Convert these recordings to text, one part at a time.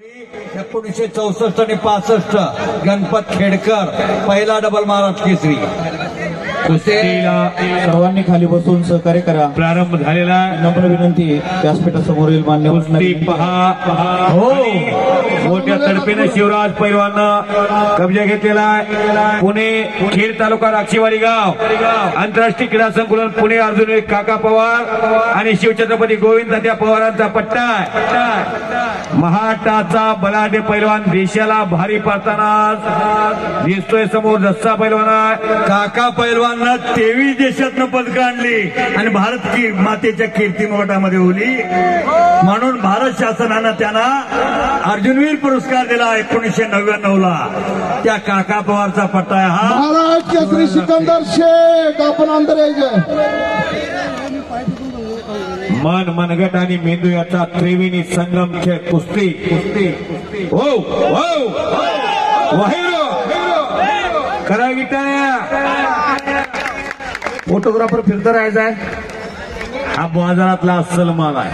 1964 आणि 65 गणपत खेडकर पहिला डबल महाराष्ट्र केसरी। कुस्तीला सर्वांनी खाली बसून सहकार्य करा। प्रारंभ झालेला नम्र विनंती व्यासपीठासमोरील मान्यवर पहा हो मोठ्या तडफीने शिवराज पैलवाननं कब्जा घेतलेला आहे। पुणे खेड तालुका राक्षीवाडी गाव आंतरराष्ट्रीय क्रीडा संकुलन पुणे अर्जुन काका पवार आणि शिवछत्रपती गोविंद तात्या पवारांचा पट्टा आहे। महाटाचा बलाढ्य पैलवान देशाला भारी पडताना दिसतोय समोर जस्सा पैलवान आहे। काका पैलवान 23 देशातनं पदकं आणली आणि भारत की मातेच्या कीर्तिमोटामध्ये होली म्हणून भारत शासनानं त्यांना अर्जुनवीर पुरस्कार दिला 1999 ला। त्या काका पवारचा पट्टा आहे हा। महाराज केसरी सिकंदर शेख आपण अंदर यायचं। मन मनगट आणि मेंदू याचा त्रिवेणी संगम खेळ कुस्ती कुस्ती हो हो वाहिरो करा गिटाया फोटोग्राफर फिरता राहायचा आहे। हा बाजारातला अस्सल माल आहे।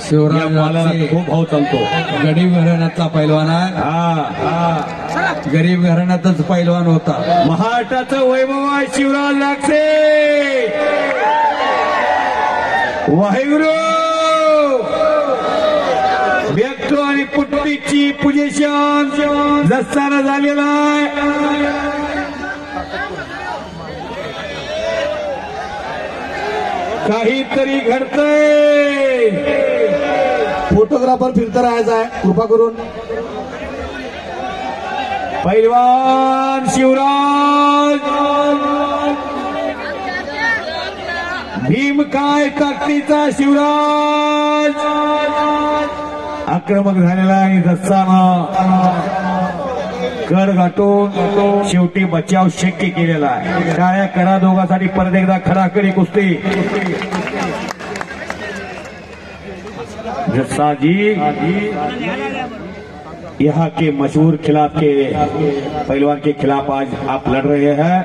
शिवराज मालाला खूप भाव चालतो। गरीब घराण्यातला पैलवान आहे। गरीब घराण्यातच पैलवान होता। महाराष्ट्राचं वैभव आहे शिवराज लागसे वाहिगुरु व्यक्त आणि पुट्टीची पुजेशन जस्ताना झालेला आहे। काहीतरी घडतंय। फोटोग्राफर फिरता राहायचा आहे कृपा करून। पैलवान शिवराज भीम काय ताकदीचा शिवराज आक्रमक झालेला आणि जस्सानं कड गाठून शेवटी बचाव शक्य केलेला आहे। टाळ्या करा दोघांसाठी परत एकदा खडाखडी कुस्ती। जस्सा जी यहाँ के मशहूर खिलाफ के पहलवान के खिलाफ आज आप लड़ रहे हैं।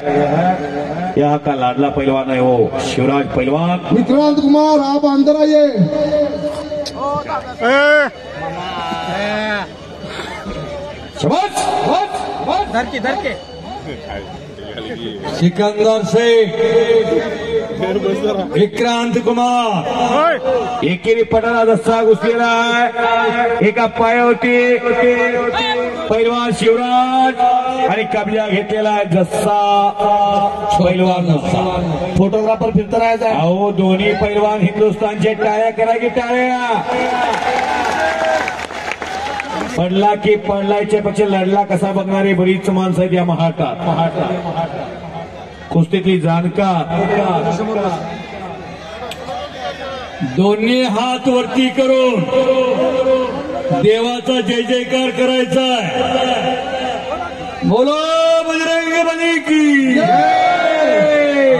यहाँ का लाडला पहलवान है वो शिवराज पहलवान। विक्रांत कुमार आप अंदर आइए। धर के सिकंदर शेख विक्रांत कुमार एकेरी पटाला जस्सा घुसलेला आहे। एका पायावरती पैलवान शिवराज आणि कब्जा घेतलेला आहे जस्सा पैलवान। फोटोग्राफर फिरता राहायचा आहे। अहो दोन्ही पैलवान हिंदुस्थानचे टाळ्या करा की टाळ्या। पडला की पडलायच्या पेक्षा लढला कसा बघणारे बरीच माणसं आहेत या महाटात। कुस्तीतली जाणकार दोन्ही हात वरती करून देवाचा जय जयकार करायचा आहे। बोलो बजरंग बली की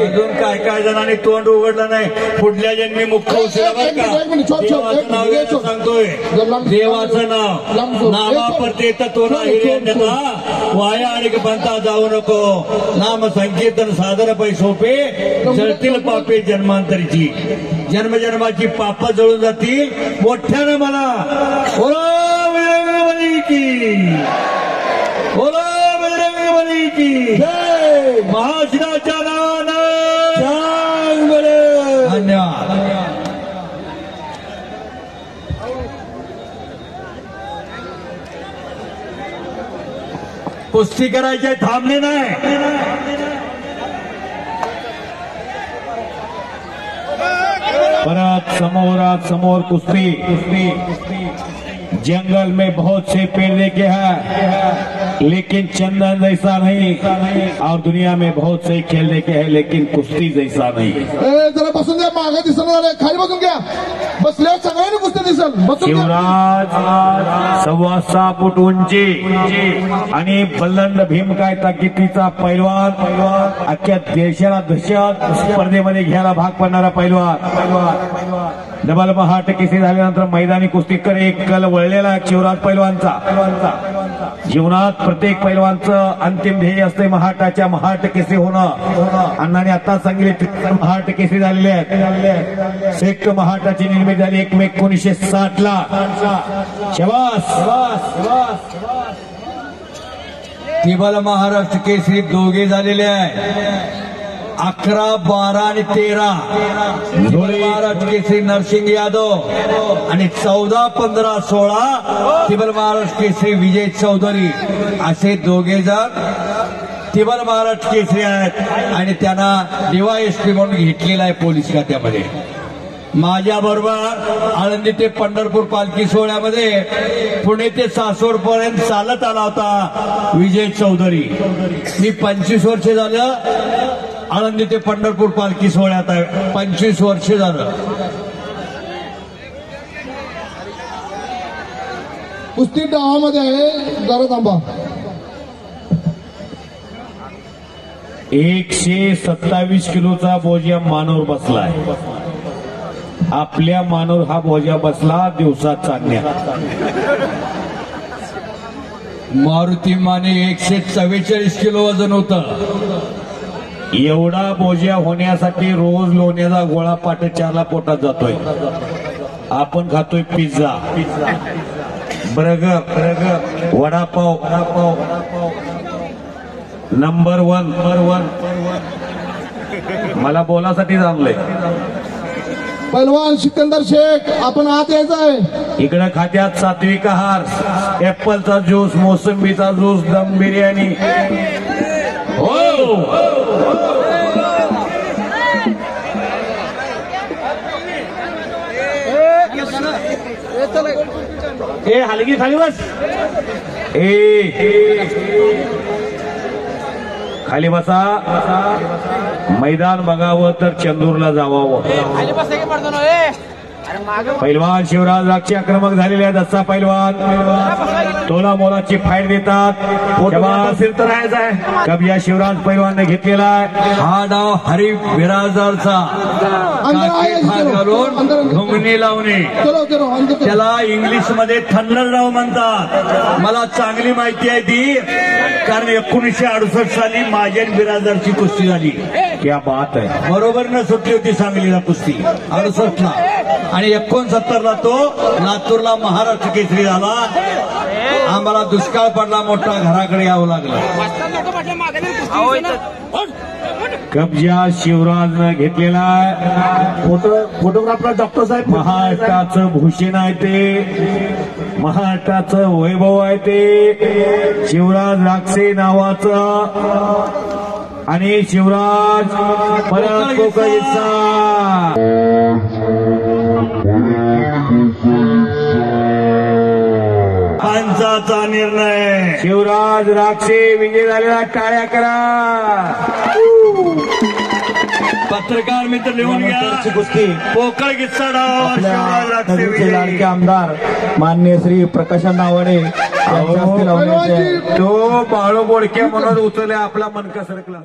अजून काय काय जणांनी तोंड उघडलं नाही। पुढल्या जन्मी मुख्य उशिरा बरं का देवाचं नाव घ्यायचं सांगतोय। देवाचं नाव नामापरते तत्व हिऱ्या वाया आणि बनता जाऊ नको। नाम संकीर्तन साधन पै सोपे जळतील पापे जन्मांतरीची जन्मजन्माची पाप जळून जातील मोठ्यानं मला। बोलो बजरंग बली की बोलो बजरंग बली की महाशिराच्या नावानं सांग बरं। धन्यवाद। कुस्ती करायचे थांबले नाही। परत समोर कुस्ती। जंगल में बहुत से पेड़ देखे हैं लेकिन चंदन जैसा नहीं और दुनिया में बहुत से खेल देखे हैं लेकिन कुस्ती जैसा नहीं। जरा बसून द्या मागे दिसणार खाली बसून घ्या। बसल्यावर सगळ्यांनी कुस्ती दिसल। शिवराज 6.25 फूट उंची आणि बल्लंड भीम काय ताकदीचा पैलवान अख्ख्या देशाला दहशत स्पर्धेमध्ये घ्यायला भाग पडणारा पैलवान। डबल महाट केसरी झाल्यानंतर मैदानी कुस्तीकर एक कल वळलेला शिवराज पैलवानचा। जीवनात प्रत्येक पैलवानचं अंतिम ध्येय असते महाटाच्या महाट केसरी होणं. अण्णाने आता सांगितले महाट केसरी झालेले आहेत. श्रेष्ठ महाटाची निर्मिती झाली 1 मे 1960 ला. शबास. टिबल महाराष्ट्र केसरी दोघे झालेले आहे. 11, 12 आणि 13 महाराष्ट्र केसरी नरसिंग यादव आणि 14, 15, 16 टिबल महाराष्ट्र केसरी विजय चौधरी असे दोघे जण टिबल महाराष्ट्र केसरी आहेत आणि त्यांना DYSP म्हणून घेतलेला आहे पोलीस खात्यामध्ये. माझ्या बरोबर आळंदी ते पंढरपूर पालखी सोहळ्यामध्ये पुणे ते सासवड पर्यंत चालत आला होता विजय चौधरी. मी 25 वर्ष झालं आळंदी ते पंढरपूर पालखी सोहळ्यात आहे. 25 वर्ष झालं. कुस्ती डावामध्ये आहे, जरा थांबा. 127 किलोचा बोजा मानवर बसलाय. आपल्या मानवर हा बोजा बसला दिवसात चालण्यात. मारुती माने 144 किलो वजन होतं. एवढा बोजा होण्यासाठी रोज लोण्याचा गोळा 4:00 पोटात जातोय. आपण खातोय पिझ्झा, बर्गर, वडापाव. नंबर 1 मला बोलासाठी जमलंय. पैलवान सिकंदर शेख, आपण आत यायचं आहे. इकडे खात्यात सात्विक आहार, ऍपलचा ज्यूस, मोसंबीचा ज्यूस, दम बिर्याणी. हो ए हलगी खाली बस. खाली बसा. मैदान बघावं तर चंदूरला जावावं. पैलवान शिवराज राक्षी आक्रमक झालेले आहेत. असा पैलवान तोला मोलाची फाईट देतात. कबिया शिवराज पैलवानने घेतलेला आहे. हा डाव हरी बिराजदारचा घालून घुमणी लावणे. त्याला इंग्लिश मध्ये थंडर डाव म्हणतात. मला चांगली माहिती आहे ती, कारण 1968 साली माझ्या बिराजदारची कुस्ती झाली. क्या बात आहे. बरोबर न सुटली होती सांगलीला कुस्ती 68 ला आणि 69 ला तो लातूरला महाराष्ट्र केसरी झाला. आम्हाला दुष्काळ पडला मोठा, घराकडे यावं लागलं. कब्जा शिवराजनं घेतलेला आहे. फोटोग्राफर डॉक्टर साहेब. महाराष्ट्राचं भूषण आहे ते, महाराष्ट्राचं वैभव आहे ते, शिवराज राक्षे नावाचं. आणि शिवराज परत कोकणीचा पंचाचा निर्णय. शिवराज राक्षे विजय झालेला. टाळ्या करा. पत्रकार मित्र लिहून घ्या. कुस्ती पोकळ किस्सा डाव शिवराज राक्षे नगरचे लाडके विजयी. आमदार माननीय श्री प्रकाश नावाडे यांच्या हस्ते लावण्यात येते. तो बाळू बोडके म्हणून उचलले. आपला मनका सरकला.